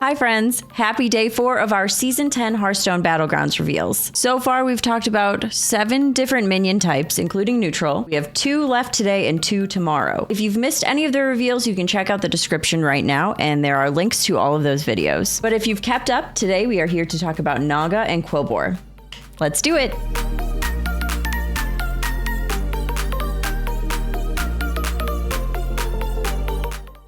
Hi friends, happy day 4 of our Season 10 Hearthstone Battlegrounds reveals. So far we've talked about 7 different minion types, including neutral. We have 2 left today and 2 tomorrow. If you've missed any of the reveals, you can check out the description right now, and there are links to all of those videos. But if you've kept up, today we are here to talk about Naga and Quilboar. Let's do it!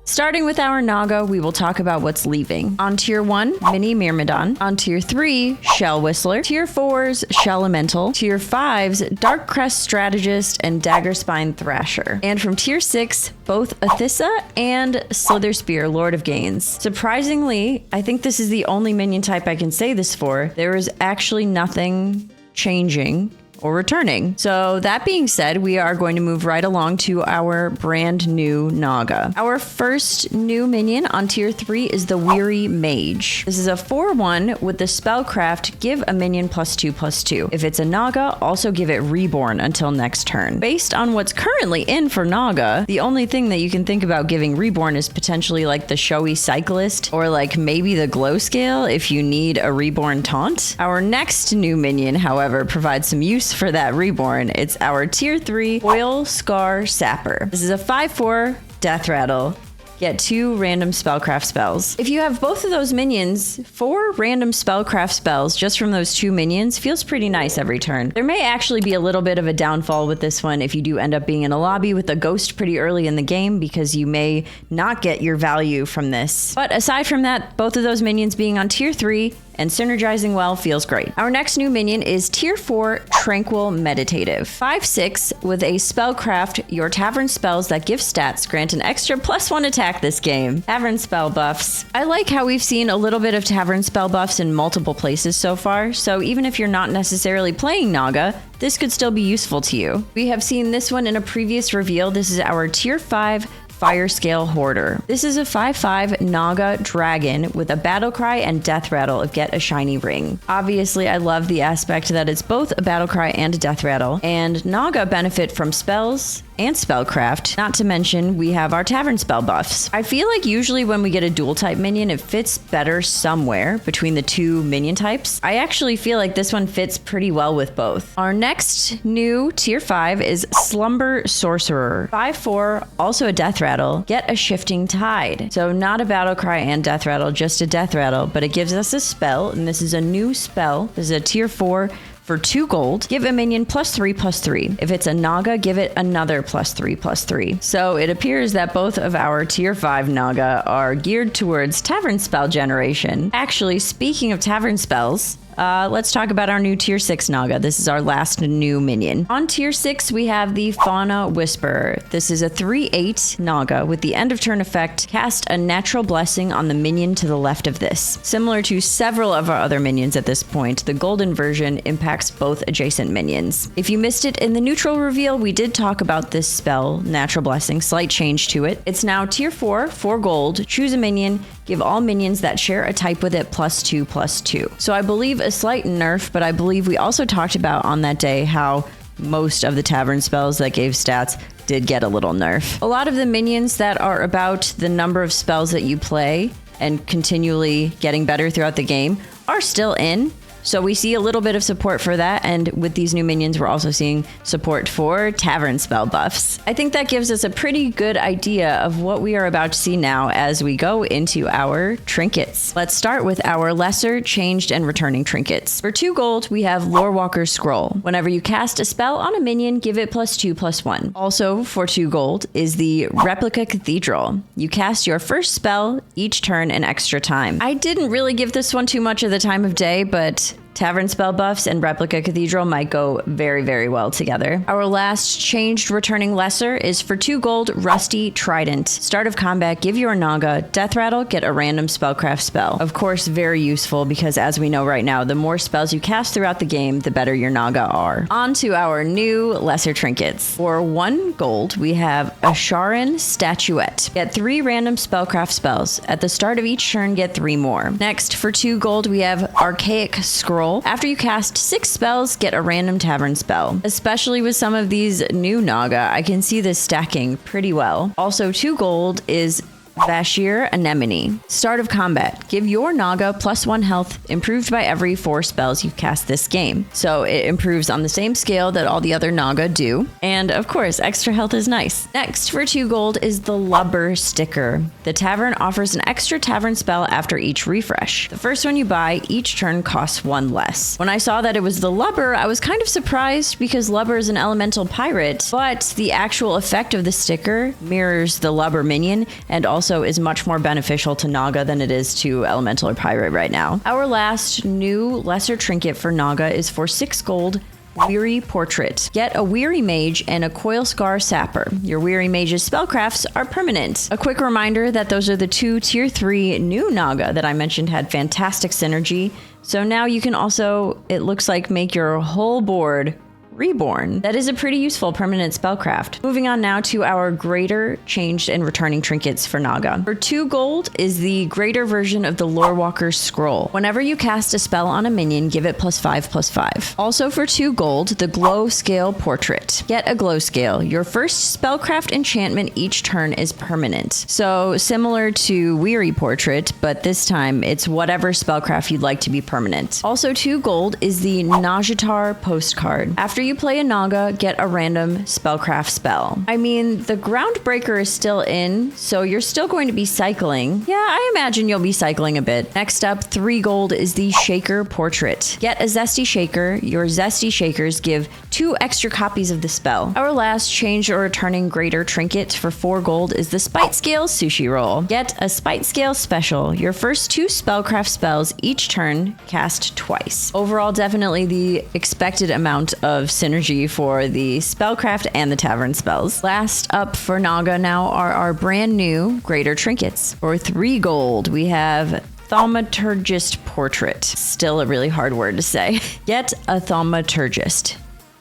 Starting with our Naga, we will talk about what's leaving. On Tier 1, Mini Myrmidon. On Tier 3, Shell Whistler. Tier 4's Shell Elemental. Tier 5's Dark Crest Strategist and Daggerspine Thrasher. And from Tier 6, both Athissa and Slither Spear, Lord of Gains. Surprisingly, I think this is the only minion type I can say this for. There is actually nothing changing or returning. So that being said, we are going to move right along to our brand new Naga. Our first new minion on Tier 3 is the Weary Mage. This is a 4/1 with the spellcraft, give a minion +2/+2. If it's a Naga, also give it Reborn until next turn. Based on what's currently in for Naga, the only thing that you can think about giving Reborn is potentially like the Showy Cyclist or like maybe the Glow Scale if you need a Reborn taunt. Our next new minion, however, provides some use for that Reborn. It's our Tier 3 Oil Scar Sapper. This is a 5/4 Death Rattle. Get 2 random spellcraft spells. If you have both of those minions, 4 random spellcraft spells just from those 2 minions feels pretty nice every turn. There may actually be a little bit of a downfall with this one if you do end up being in a lobby with a ghost pretty early in the game, because you may not get your value from this. But aside from that, both of those minions being on Tier 3 and synergizing well feels great. Our next new minion is Tier 4 Tranquil Meditative. 5/6 with a spellcraft, your tavern spells that give stats grant an extra +1 attack this game. Tavern spell buffs. I like how we've seen a little bit of tavern spell buffs in multiple places so far, so even if you're not necessarily playing Naga, this could still be useful to you. We have seen this one in a previous reveal. This is our Tier 5 Fire Scale Hoarder. This is a 5/5 Naga Dragon with a battle cry and death rattle of get a shiny ring. Obviously, I love the aspect that it's both a battle cry and a death rattle, and Naga benefit from spells and spellcraft. Not to mention, we have our tavern spell buffs. I feel like usually when we get a dual type minion, it fits better somewhere between the 2 minion types. I actually feel like this one fits pretty well with both. Our next new Tier 5 is Slumber Sorcerer. 5/4, also a death rattle, get a Shifting Tide. So not a battle cry and death rattle, just a death rattle, but it gives us a spell, and this is a new spell. This is a Tier 4 for 2 gold, give a minion +3/+3. If it's a Naga, give it another +3/+3. So it appears that both of our Tier 5 Naga are geared towards tavern spell generation. Actually, speaking of tavern spells, let's talk about our new Tier 6 Naga. This is our last new minion. On Tier 6, we have the Fauna Whisperer. This is a 3/8 Naga with the end of turn effect. Cast a Natural Blessing on the minion to the left of this. Similar to several of our other minions at this point, the golden version impacts both adjacent minions. If you missed it in the neutral reveal, we did talk about this spell, Natural Blessing, slight change to it. It's now Tier 4, 4 gold, choose a minion, give all minions that share a type with it +2/+2. So I believe a slight nerf, but I believe we also talked about on that day how most of the tavern spells that gave stats did get a little nerf. A lot of the minions that are about the number of spells that you play and continually getting better throughout the game are still in. So we see a little bit of support for that, and with these new minions, we're also seeing support for tavern spell buffs. I think that gives us a pretty good idea of what we are about to see now as we go into our trinkets. Let's start with our lesser, changed, and returning trinkets. For 2 gold, we have Lorewalker's Scroll. Whenever you cast a spell on a minion, give it +2/+1. Also, for 2 gold, is the Replica Cathedral. You cast your first spell each turn an extra time. I didn't really give this one too much of the time of day, but tavern spell buffs and Replica Cathedral might go very, very well together. Our last changed returning lesser is for 2 gold, Rusty Trident. Start of combat, give your Naga death rattle, get a random spellcraft spell. Of course, very useful because as we know right now, the more spells you cast throughout the game, the better your Naga are. On to our new lesser trinkets. For 1 gold, we have a Sharon Statuette. Get 3 random spellcraft spells. At the start of each turn, get 3 more. Next, for 2 gold, we have Archaic Scroll. After you cast 6 spells, get a random tavern spell. Especially with some of these new Naga, I can see this stacking pretty well. Also, 2 gold is Vashir Anemone. Start of combat. Give your Naga +1 health, improved by every 4 spells you've cast this game. So it improves on the same scale that all the other Naga do. And of course, extra health is nice. Next, for 2 gold is the Lubber sticker. The tavern offers an extra tavern spell after each refresh. The first one you buy, each turn costs 1 less. When I saw that it was the Lubber, I was kind of surprised because Lubber is an elemental pirate, but the actual effect of the sticker mirrors the Lubber minion and also is much more beneficial to Naga than it is to elemental or pirate right now. Our last new lesser trinket for Naga is for 6 gold, Weary Portrait. Get a Weary Mage and a Coil Scar Sapper. Your Weary Mage's spellcrafts are permanent. A quick reminder that those are the 2 tier 3 new Naga that I mentioned had fantastic synergy. So now you can also, it looks like, make your whole board reborn. That is a pretty useful permanent spellcraft. Moving on now to our greater, changed, and returning trinkets for Naga. For 2 gold is the greater version of the Lorewalker's Scroll. Whenever you cast a spell on a minion, give it +5/+5. Also for 2 gold, the Glow Scale Portrait. Get a Glow Scale. Your first spellcraft enchantment each turn is permanent. So similar to Weary Portrait, but this time it's whatever spellcraft you'd like to be permanent. Also 2 gold is the Najatar Postcard. After you play a Naga, get a random spellcraft spell. I mean, the Groundbreaker is still in, so you're still going to be cycling. Yeah, I imagine you'll be cycling a bit. Next up, 3 gold is the Shaker Portrait. Get a Zesty Shaker. Your Zesty Shakers give 2 extra copies of the spell. Our last change or returning greater trinket for 4 gold is the Spite Scale Sushi Roll. Get a Spite Scale Special. Your first 2 spellcraft spells each turn cast twice. Overall, definitely the expected amount of synergy for the spellcraft and the tavern spells. Last up for Naga now are our brand new greater trinkets. For 3 gold, we have Thaumaturgist Portrait. Still a really hard word to say. Get a Thaumaturgist.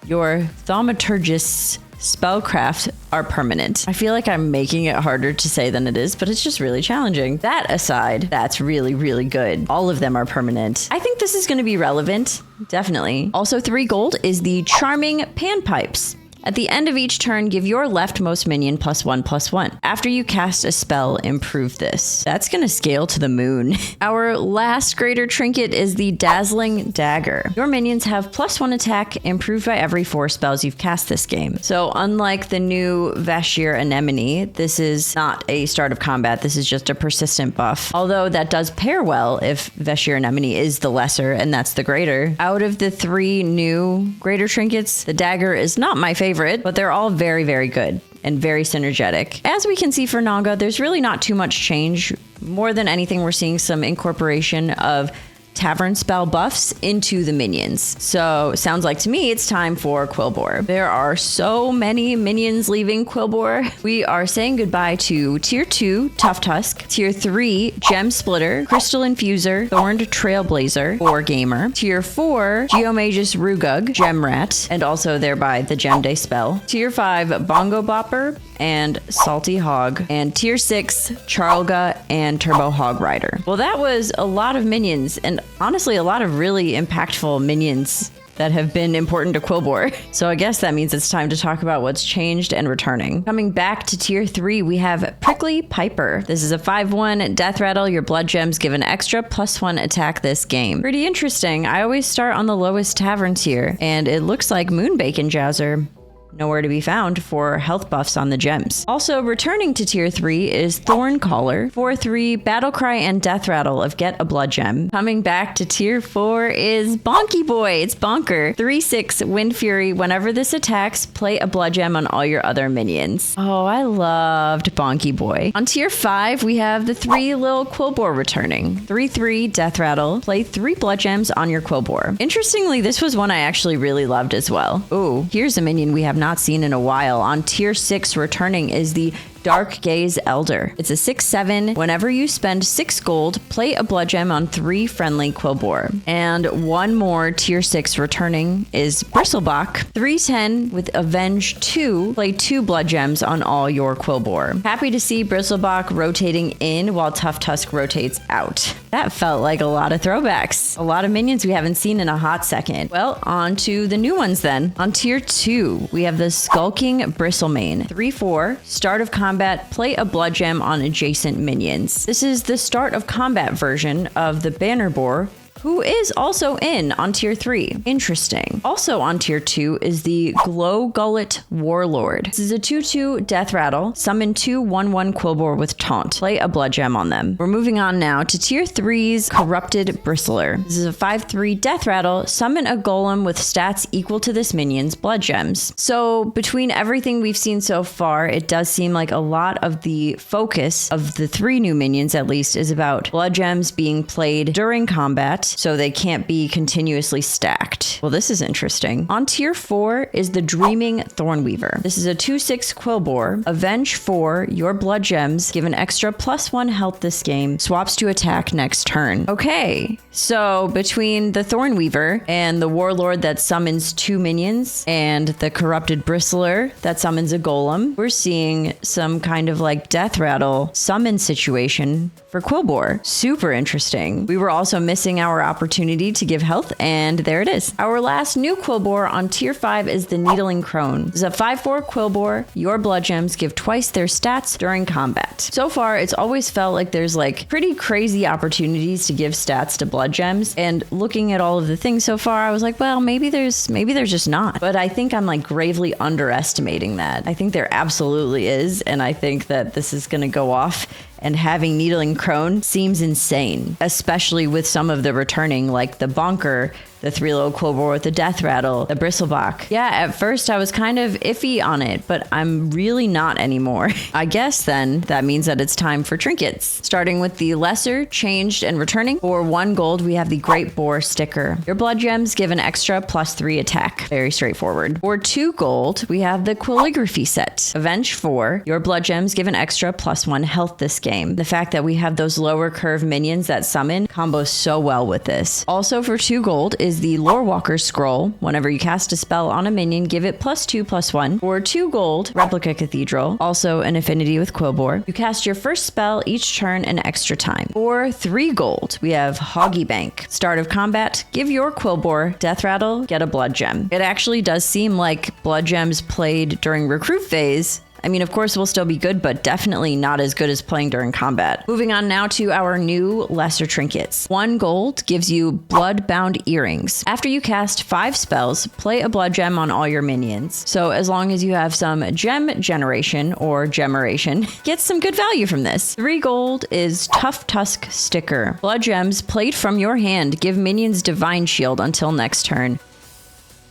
Your Thaumaturgist's spellcraft are permanent. I feel like I'm making it harder to say than it is, but it's just really challenging. That aside, that's really, really good. All of them are permanent. I think this is going to be relevant. Definitely. Also 3 gold is the Charming Panpipes. At the end of each turn, give your leftmost minion +1/+1. After you cast a spell, improve this. That's gonna scale to the moon. Our last greater trinket is the Dazzling Dagger. Your minions have +1 attack, improved by every 4 spells you've cast this game. So unlike the new Vashir Anemone, this is not a start of combat. This is just a persistent buff. Although that does pair well if Vashir Anemone is the lesser and that's the greater. Out of the 3 new greater trinkets, the dagger is not my favorite, but they're all very, very good and very synergetic. As we can see for Naga, there's really not too much change. More than anything, we're seeing some incorporation of tavern spell buffs into the minions. So sounds like to me it's time for Quilboar. There are so many minions leaving Quilboar. We are saying goodbye to tier 2 Tough Tusk, tier 3 Gem Splitter, Crystal Infuser, Thorned Trailblazer, or Gamer, tier 4 Geomagus Rugug, Gem Rat, and also thereby the Gem Day spell, tier 5 Bongo Bopper and Salty Hog, and tier 6 Charlga and Turbo Hog Rider. Well, that was a lot of minions, and honestly a lot of really impactful minions that have been important to Quilboar. So I guess that means it's time to talk about what's changed and returning. Coming back to tier 3, we have Prickly Piper. This is a 5/1 death rattle. Your blood gems give an extra +1 attack this game. Pretty interesting. I always start on the lowest tavern tier, and it looks like Moonbacon Jazzer nowhere to be found for health buffs on the gems. Also returning to tier 3 is Thorn Caller, 4/3 Battle Cry and Death Rattle of Get a Blood Gem. Coming back to tier 4 is Bonky Boy. It's Bonker, 3/6 Wind Fury. Whenever this attacks, play a blood gem on all your other minions. Oh, I loved Bonky Boy. On tier 5, we have the 3 little Quilboar returning. 3/3 Death Rattle. Play 3 blood gems on your Quilboar. Interestingly, this was one I actually really loved as well. Ooh, here's a minion we have not seen in a while. On tier 6 returning is the Dark Gaze Elder. It's a 6/7. Whenever you spend 6 gold, play a blood gem on 3 friendly Quilboar. And one more tier 6 returning is Bristlebach. 3/10 with Avenge 2. Play 2 blood gems on all your Quilboar. Happy to see Bristlebach rotating in while Tough Tusk rotates out. That felt like a lot of throwbacks. A lot of minions we haven't seen in a hot second. Well, on to the new ones then. On tier 2, we have the Skulking Bristlemane. 3/4, start of combat, play a blood gem on adjacent minions. This is the start of combat version of the Banner Boar, who is also on tier 3. Interesting. Also on tier 2 is the Glow Gullet Warlord. This is a 2/2 death rattle. Summon 2 1/1 Quilboar with taunt. Play a blood gem on them. We're moving on now to tier 3's Corrupted Bristler. This is a 5/3 death rattle. Summon a golem with stats equal to this minion's blood gems. So between everything we've seen so far, it does seem like a lot of the focus of the 3 new minions at least is about blood gems being played during combat, so they can't be continuously stacked. Well, this is interesting. On tier 4 is the Dreaming Thornweaver. This is a 2/6 Quilboar. Avenge 4, your blood gems give an extra +1 health this game, swaps to attack next turn. Okay, so between the Thornweaver and the Warlord that summons 2 minions and the Corrupted Bristler that summons a golem, we're seeing some kind of like death rattle summon situation for Quilboar. Super interesting. We were also missing our opportunity to give health, and there it is. Our last new Quilboar on tier 5 is the Needling Crone. This is a 5/4 Quilboar. Your blood gems give twice their stats during combat. So far, it's always felt like there's like pretty crazy opportunities to give stats to blood gems, and looking at all of the things so far, I was like, well, maybe there's just not. But I think I'm like gravely underestimating that. I think there absolutely is, and I think that this is going to go off. And having Needling Crone seems insane, especially with some of the returning, like the Bonker, the 3-low Quilboar with the Death Rattle, the Bristlebach. Yeah, at first I was kind of iffy on it, but I'm really not anymore. I guess then that means that it's time for trinkets. Starting with the lesser, changed, and returning. For 1 gold, we have the Great Boar sticker. Your blood gems give an extra +3 attack. Very straightforward. For 2 gold, we have the Calligraphy set. Avenge 4, your blood gems give an extra +1 health this game. The fact that we have those lower curve minions that summon combos so well with this. Also for 2 gold is the Lorewalker scroll. Whenever you cast a spell on a minion, give it +2/+1. For 2 gold, Replica Cathedral, also an affinity with Quilboar. You cast your first spell each turn an extra time. For 3 gold, we have Hoggy Bank. Start of combat, give your Quilboar death rattle, get a blood gem. It actually does seem like blood gems played during recruit phase, I mean, of course, will still be good, but definitely not as good as playing during combat. Moving on now to our new lesser trinkets. 1 gold gives you Blood-Bound Earrings. After you cast 5 spells, play a blood gem on all your minions. So as long as you have some gem generation or gemeration, get some good value from this. 3 gold is Tough Tusk Sticker. Blood gems played from your hand give minions Divine Shield until next turn.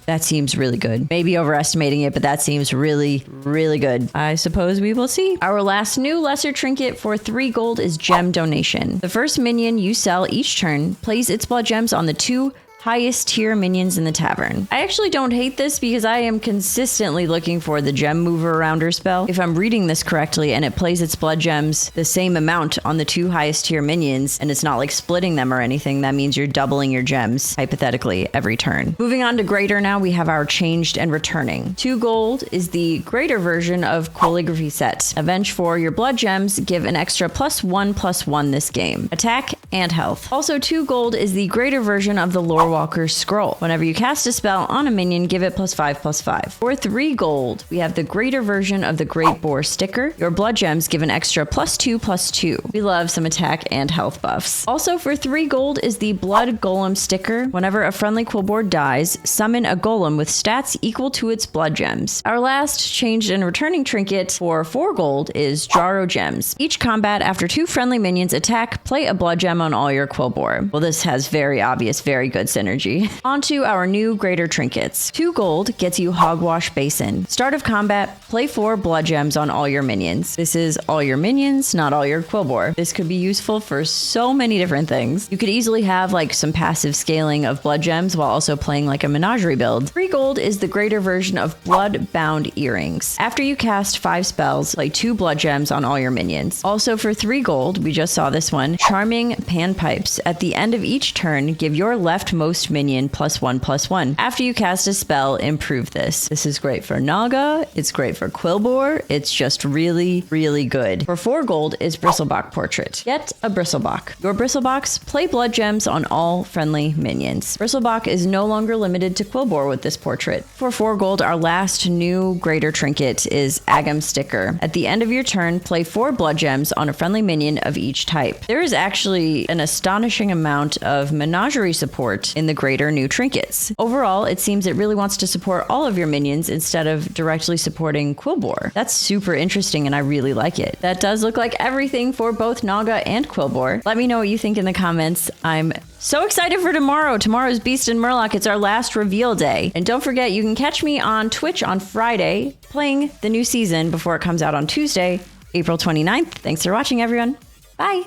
That seems really good. Maybe overestimating it, but that seems really, really good. I suppose we will see. Our last new lesser trinket for 3 gold is Gem Donation. The first minion you sell each turn plays its blood gems on the 2 highest tier minions in the tavern. I actually don't hate this because I am consistently looking for the gem mover arounder spell. If I'm reading this correctly and it plays its blood gems the same amount on the 2 highest tier minions and it's not like splitting them or anything, that means you're doubling your gems hypothetically every turn. Moving on to greater now, we have our changed and returning. 2 gold is the greater version of Calligraphy set. Avenge 4, your blood gems give an extra +1/+1 this game. Attack and health. Also 2 gold is the greater version of the Lorewalker scroll. Whenever you cast a spell on a minion, give it +5/+5. For 3 gold, we have the greater version of the Great Boar sticker. Your blood gems give an extra +2/+2. We love some attack and health buffs. Also for 3 gold is the Blood Golem sticker. Whenever a friendly Quilboar dies, summon a golem with stats equal to its blood gems. Our last changed and returning trinket for 4 gold is Jaro Gems. Each combat after 2 friendly minions attack, play a blood gem on all your Quilboar. Well, this has very obvious, very good synergy. On to our new greater trinkets. 2 gold gets you Hogwash Basin. Start of combat, play 4 blood gems on all your minions. This is all your minions, not all your Quilboar. This could be useful for so many different things. You could easily have like some passive scaling of blood gems while also playing like a menagerie build. 3 gold is the greater version of Blood-Bound Earrings. After you cast 5 spells, play 2 blood gems on all your minions. Also for 3 gold, we just saw this one, Charming Panpipes. At the end of each turn, give your leftmost host minion +1/+1. After you cast a spell, improve this. This is great for Naga. It's great for Quilboar. It's just really, really good. For 4 gold is Bristlebok Portrait. Get a Bristlebok. Your Bristleboks play blood gems on all friendly minions. Bristlebok is no longer limited to Quilboar with this portrait. For 4 gold, our last new greater trinket is Agam Sticker. At the end of your turn, play 4 blood gems on a friendly minion of each type. There is actually an astonishing amount of menagerie support in the greater new trinkets. Overall, it seems it really wants to support all of your minions instead of directly supporting Quilboar. That's super interesting and I really like it. That does look like everything for both Naga and Quilboar. Let me know what you think in the comments. I'm so excited for tomorrow. Tomorrow's Beast and Murloc. It's our last reveal day. And don't forget, you can catch me on Twitch on Friday playing the new season before it comes out on Tuesday, April 29th. Thanks for watching, everyone. Bye.